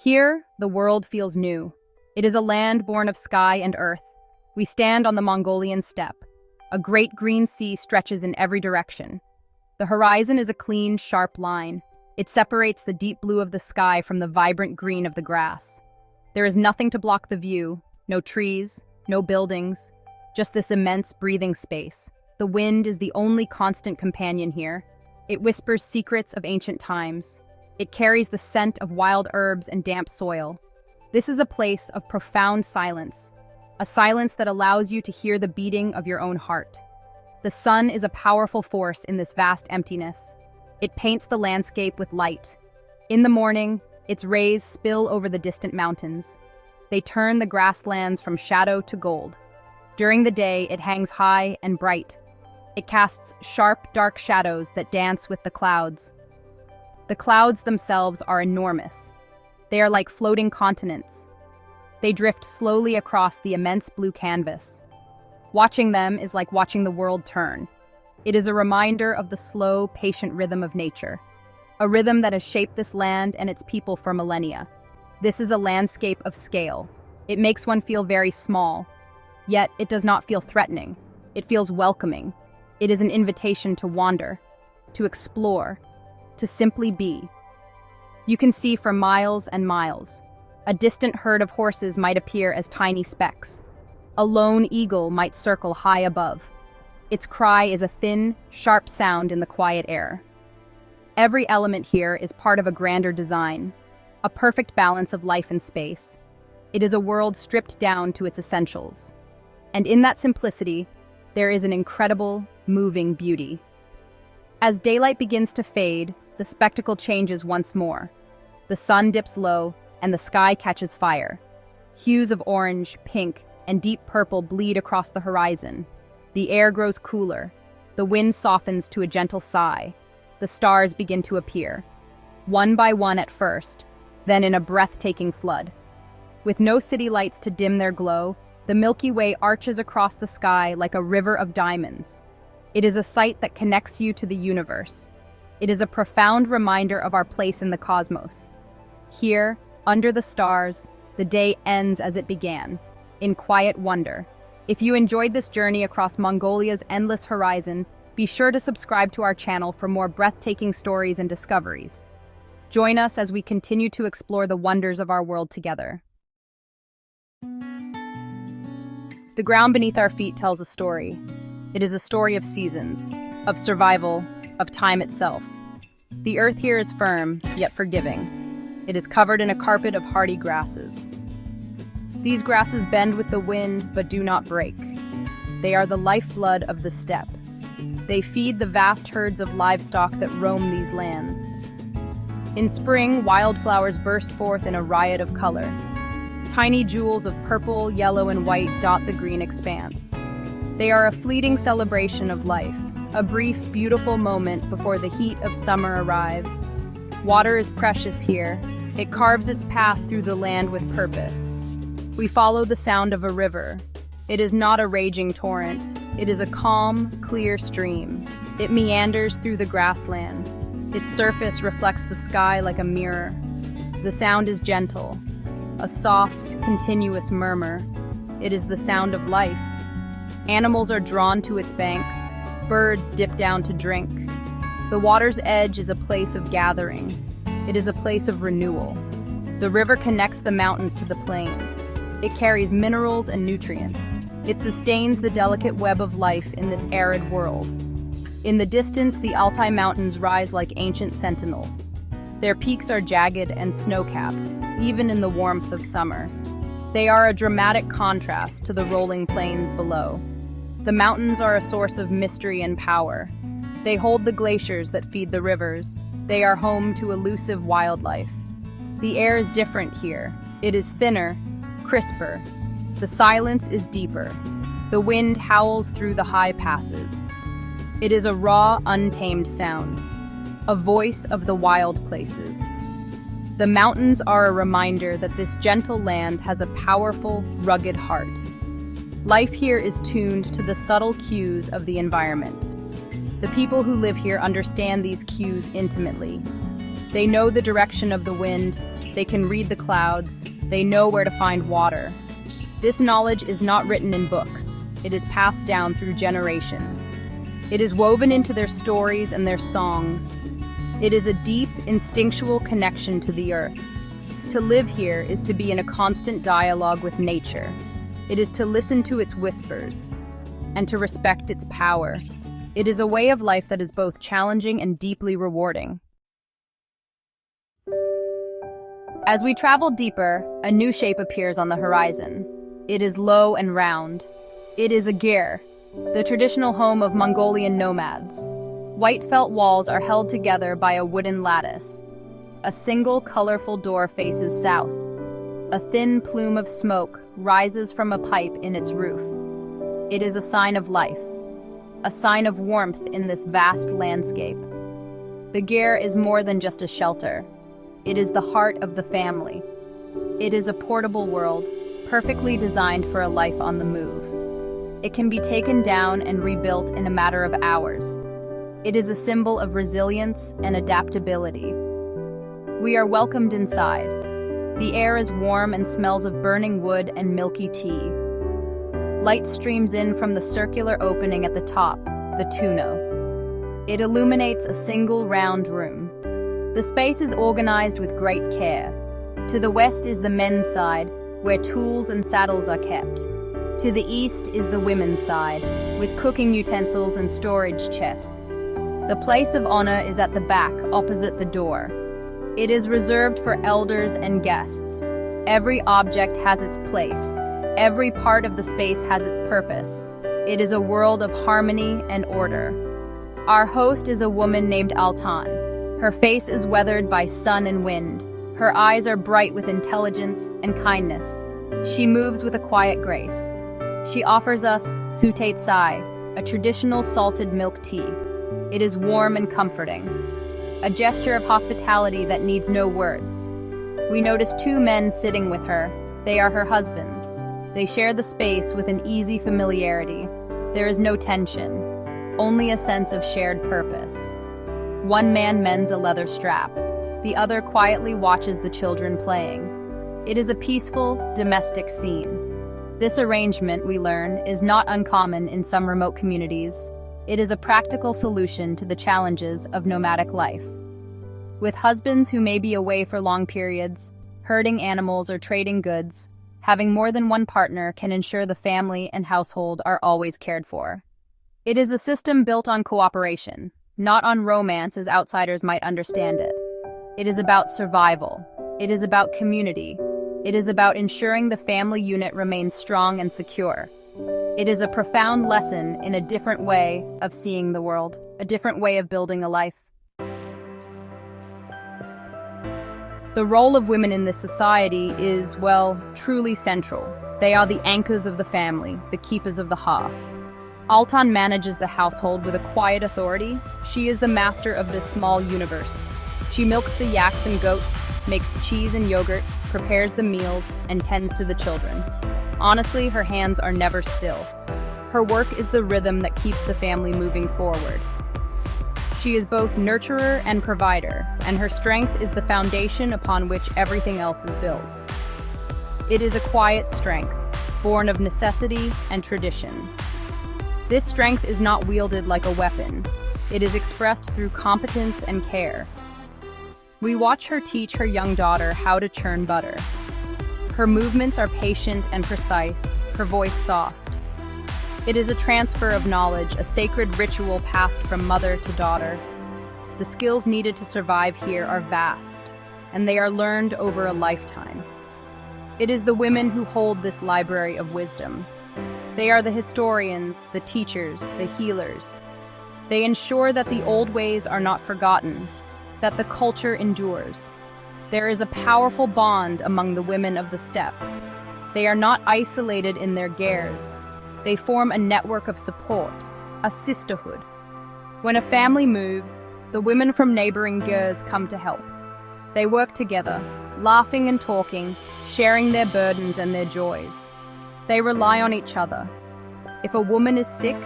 Here, the world feels new. It is a land born of sky and earth. We stand on the Mongolian steppe. A great green sea stretches in every direction. The horizon is a clean, sharp line. It separates the deep blue of the sky from the vibrant green of the grass. There is nothing to block the view, no trees, no buildings, just this immense breathing space. The wind is the only constant companion here. It whispers secrets of ancient times. It carries the scent of wild herbs and damp soil. This is a place of profound silence, a silence that allows you to hear the beating of your own heart. The sun is a powerful force in this vast emptiness. It paints the landscape with light. In the morning, its rays spill over the distant mountains. They turn the grasslands from shadow to gold. During the day, it hangs high and bright. It casts sharp, dark shadows that dance with the clouds. The clouds themselves are enormous. They are like floating continents. They drift slowly across the immense blue canvas. Watching them is like watching the world turn. It is a reminder of the slow, patient rhythm of nature, a rhythm that has shaped this land and its people for millennia. This is a landscape of scale. It makes one feel very small, yet it does not feel threatening. It feels welcoming. It is an invitation to wander, to explore, to simply be. You can see for miles and miles. A distant herd of horses might appear as tiny specks. A lone eagle might circle high above. Its cry is a thin, sharp sound in the quiet air. Every element here is part of a grander design, a perfect balance of life and space. It is a world stripped down to its essentials. And in that simplicity, there is an incredible, moving beauty. As daylight begins to fade, the spectacle changes once more. The sun dips low, and the sky catches fire. Hues of orange, pink, and deep purple bleed across the horizon. The air grows cooler. The wind softens to a gentle sigh. The stars begin to appear, one by one at first, then in a breathtaking flood. With no city lights to dim their glow, the Milky Way arches across the sky like a river of diamonds. It is a sight that connects you to the universe. It is a profound reminder of our place in the cosmos. Here, under the stars, the day ends as it began, in quiet wonder. If you enjoyed this journey across Mongolia's endless horizon, be sure to subscribe to our channel for more breathtaking stories and discoveries. Join us as we continue to explore the wonders of our world together. The ground beneath our feet tells a story. It is a story of seasons, of survival, of time itself. The earth here is firm, yet forgiving. It is covered in a carpet of hardy grasses. These grasses bend with the wind, but do not break. They are the lifeblood of the steppe. They feed the vast herds of livestock that roam these lands. In spring, wildflowers burst forth in a riot of color. Tiny jewels of purple, yellow, and white dot the green expanse. They are a fleeting celebration of life, a brief, beautiful moment before the heat of summer arrives. Water is precious here. It carves its path through the land with purpose. We follow the sound of a river. It is not a raging torrent. It is a calm, clear stream. It meanders through the grassland. Its surface reflects the sky like a mirror. The sound is gentle, a soft, continuous murmur. It is the sound of life. Animals are drawn to its banks. Birds dip down to drink. The water's edge is a place of gathering. It is a place of renewal. The river connects the mountains to the plains. It carries minerals and nutrients. It sustains the delicate web of life in this arid world. In the distance, the Altai Mountains rise like ancient sentinels. Their peaks are jagged and snow-capped, even in the warmth of summer. They are a dramatic contrast to the rolling plains below. The mountains are a source of mystery and power. They hold the glaciers that feed the rivers. They are home to elusive wildlife. The air is different here. It is thinner, crisper. The silence is deeper. The wind howls through the high passes. It is a raw, untamed sound, a voice of the wild places. The mountains are a reminder that this gentle land has a powerful, rugged heart. Life here is tuned to the subtle cues of the environment. The people who live here understand these cues intimately. They know the direction of the wind, They can read the clouds. They know where to find water. This knowledge is not written in books. It is passed down through generations. It is woven into their stories and their songs. It is a deep, instinctual connection to the earth. To live here is to be in a constant dialogue with nature. It is to listen to its whispers and to respect its power. It is a way of life that is both challenging and deeply rewarding. As we travel deeper, a new shape appears on the horizon. It is low and round. It is a gyr, the traditional home of Mongolian nomads. White felt walls are held together by a wooden lattice. A single colorful door faces south. A thin plume of smoke rises from a pipe in its roof. It is a sign of life, a sign of warmth in this vast landscape. The gyr is more than just a shelter. It is the heart of the family. It is a portable world, perfectly designed for a life on the move. It can be taken down and rebuilt in a matter of hours. It is a symbol of resilience and adaptability. We are welcomed inside. The air is warm and smells of burning wood and milky tea. Light streams in from the circular opening at the top, the tuno. It illuminates a single round room. The space is organized with great care. To the west is the men's side, where tools and saddles are kept. To the east is the women's side, with cooking utensils and storage chests. The place of honor is at the back, opposite the door. It is reserved for elders and guests. Every object has its place. Every part of the space has its purpose. It is a world of harmony and order. Our host is a woman named Tsaatan. Her face is weathered by sun and wind. Her eyes are bright with intelligence and kindness. She moves with a quiet grace. She offers us Tsaatan, a traditional salted milk tea. It is warm and comforting, a gesture of hospitality that needs no words. We notice two men sitting with her. They are her husbands. They share the space with an easy familiarity. There is no tension, only a sense of shared purpose. One man mends a leather strap. The other quietly watches the children playing. It is a peaceful, domestic scene. This arrangement, we learn, is not uncommon in some remote communities. It is a practical solution to the challenges of nomadic life. With husbands who may be away for long periods, herding animals or trading goods, having more than one partner can ensure the family and household are always cared for. It is a system built on cooperation, not on romance as outsiders might understand it. It is about survival. It is about community. It is about ensuring the family unit remains strong and secure. It is a profound lesson in a different way of seeing the world, a different way of building a life. The role of women in this society is, well, truly central. They are the anchors of the family, the keepers of the hearth. Tsaatan manages the household with a quiet authority. She is the master of this small universe. She milks the yaks and goats, makes cheese and yogurt, prepares the meals, and tends to the children. Honestly, her hands are never still. Her work is the rhythm that keeps the family moving forward. She is both nurturer and provider, and her strength is the foundation upon which everything else is built. It is a quiet strength, born of necessity and tradition. This strength is not wielded like a weapon. It is expressed through competence and care. We watch her teach her young daughter how to churn butter. Her movements are patient and precise, her voice soft. It is a transfer of knowledge, a sacred ritual passed from mother to daughter. The skills needed to survive here are vast, and they are learned over a lifetime. It is the women who hold this library of wisdom. They are the historians, the teachers, the healers. They ensure that the old ways are not forgotten, that the culture endures. There is a powerful bond among the women of the steppe. They are not isolated in their gyrs. They form a network of support, a sisterhood. When a family moves, the women from neighboring gyrs come to help. They work together, laughing and talking, sharing their burdens and their joys. They rely on each other. If a woman is sick,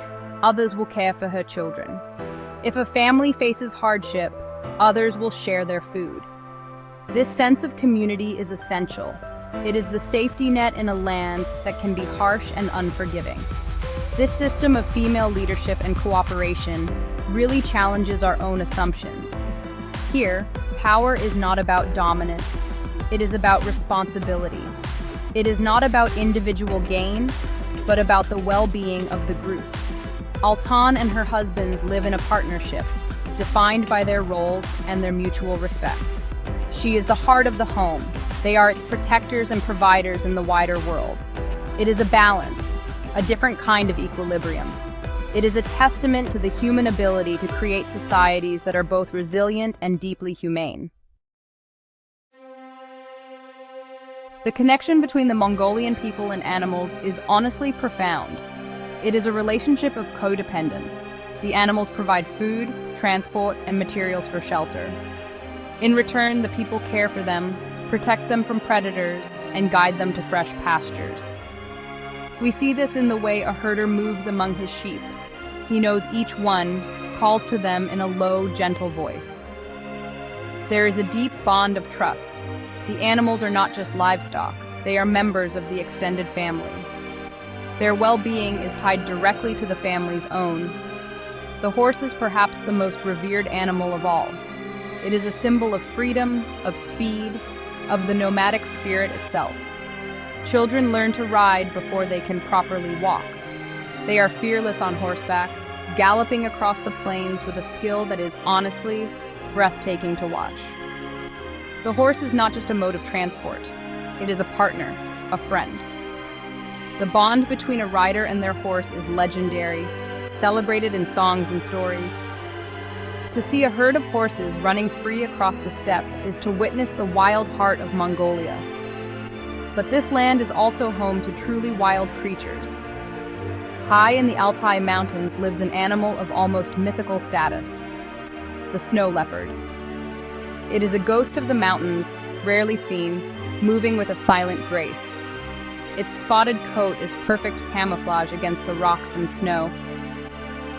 others will care for her children. If a family faces hardship, others will share their food. This sense of community is essential. It is the safety net in a land that can be harsh and unforgiving. This system of female leadership and cooperation really challenges our own assumptions. Here, power is not about dominance. It is about responsibility. It is not about individual gain, but about the well-being of the group. Tsaatan and her husbands live in a partnership, defined by their roles and their mutual respect. She is the heart of the home. They are its protectors and providers in the wider world. It is a balance, a different kind of equilibrium. It is a testament to the human ability to create societies that are both resilient and deeply humane. The connection between the Mongolian people and animals is honestly profound. It is a relationship of codependence. The animals provide food, transport, and materials for shelter. In return, the people care for them, protect them from predators, and guide them to fresh pastures. We see this in the way a herder moves among his sheep. He knows each one, calls to them in a low, gentle voice. There is a deep bond of trust. The animals are not just livestock, they are members of the extended family. Their well-being is tied directly to the family's own. The horse is perhaps the most revered animal of all. It is a symbol of freedom, of speed, of the nomadic spirit itself. Children learn to ride before they can properly walk. They are fearless on horseback, galloping across the plains with a skill that is honestly breathtaking to watch. The horse is not just a mode of transport. It is a partner, a friend. The bond between a rider and their horse is legendary, celebrated in songs and stories. To see a herd of horses running free across the steppe is to witness the wild heart of Mongolia. But this land is also home to truly wild creatures. High in the Altai Mountains lives an animal of almost mythical status, the snow leopard. It is a ghost of the mountains, rarely seen, moving with a silent grace. Its spotted coat is perfect camouflage against the rocks and snow.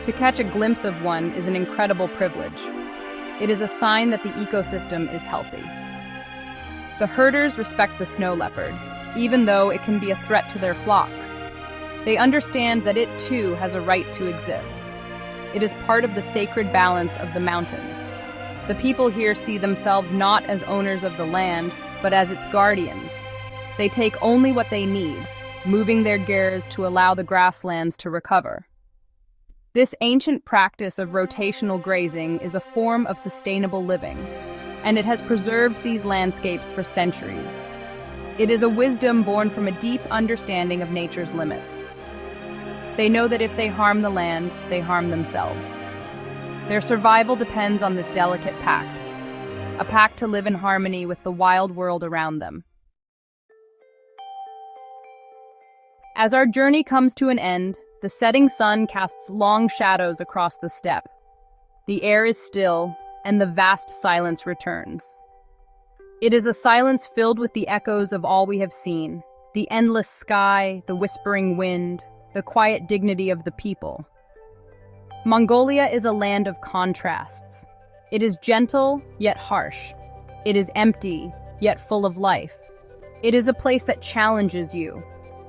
To catch a glimpse of one is an incredible privilege. It is a sign that the ecosystem is healthy. The herders respect the snow leopard, even though it can be a threat to their flocks. They understand that it too has a right to exist. It is part of the sacred balance of the mountains. The people here see themselves not as owners of the land, but as its guardians. They take only what they need, moving their gears to allow the grasslands to recover. This ancient practice of rotational grazing is a form of sustainable living, and it has preserved these landscapes for centuries. It is a wisdom born from a deep understanding of nature's limits. They know that if they harm the land, they harm themselves. Their survival depends on this delicate pact, a pact to live in harmony with the wild world around them. As our journey comes to an end, the setting sun casts long shadows across the steppe. The air is still, and the vast silence returns. It is a silence filled with the echoes of all we have seen, the endless sky, the whispering wind, the quiet dignity of the people. Mongolia is a land of contrasts. It is gentle, yet harsh. It is empty, yet full of life. It is a place that challenges you,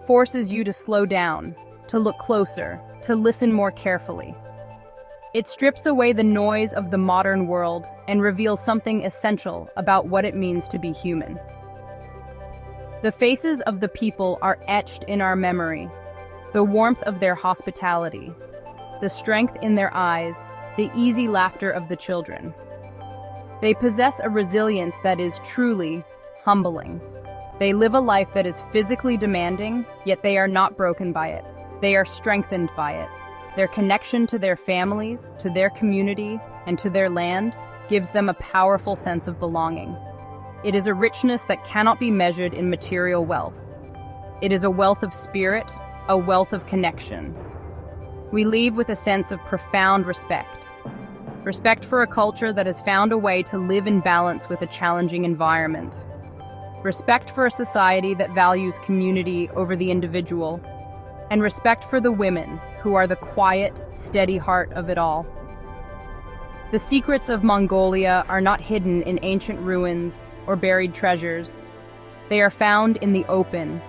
forces you to slow down, to look closer, to listen more carefully. It strips away the noise of the modern world and reveals something essential about what it means to be human. The faces of the people are etched in our memory, the warmth of their hospitality, the strength in their eyes, the easy laughter of the children. They possess a resilience that is truly humbling. They live a life that is physically demanding, yet they are not broken by it. They are strengthened by it. Their connection to their families, to their community, and to their land gives them a powerful sense of belonging. It is a richness that cannot be measured in material wealth. It is a wealth of spirit, a wealth of connection. We leave with a sense of profound respect. Respect for a culture that has found a way to live in balance with a challenging environment. Respect for a society that values community over the individual. And respect for the women, who are the quiet, steady heart of it all. The secrets of Mongolia are not hidden in ancient ruins or buried treasures. They are found in the open,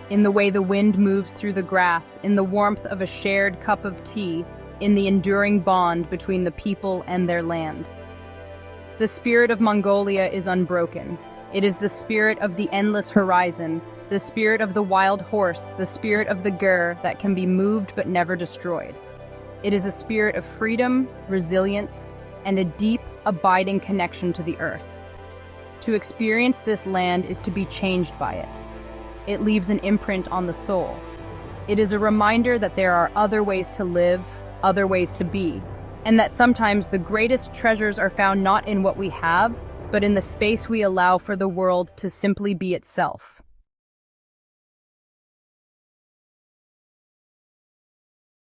in the way the wind moves through the grass, in the warmth of a shared cup of tea, in the enduring bond between the people and their land. The spirit of Mongolia is unbroken. It is the spirit of the endless horizon, the spirit of the wild horse, the spirit of the gur that can be moved but never destroyed. It is a spirit of freedom, resilience, and a deep, abiding connection to the earth. To experience this land is to be changed by it. It leaves an imprint on the soul. It is a reminder that there are other ways to live, other ways to be, and that sometimes the greatest treasures are found not in what we have, but in the space we allow for the world to simply be itself.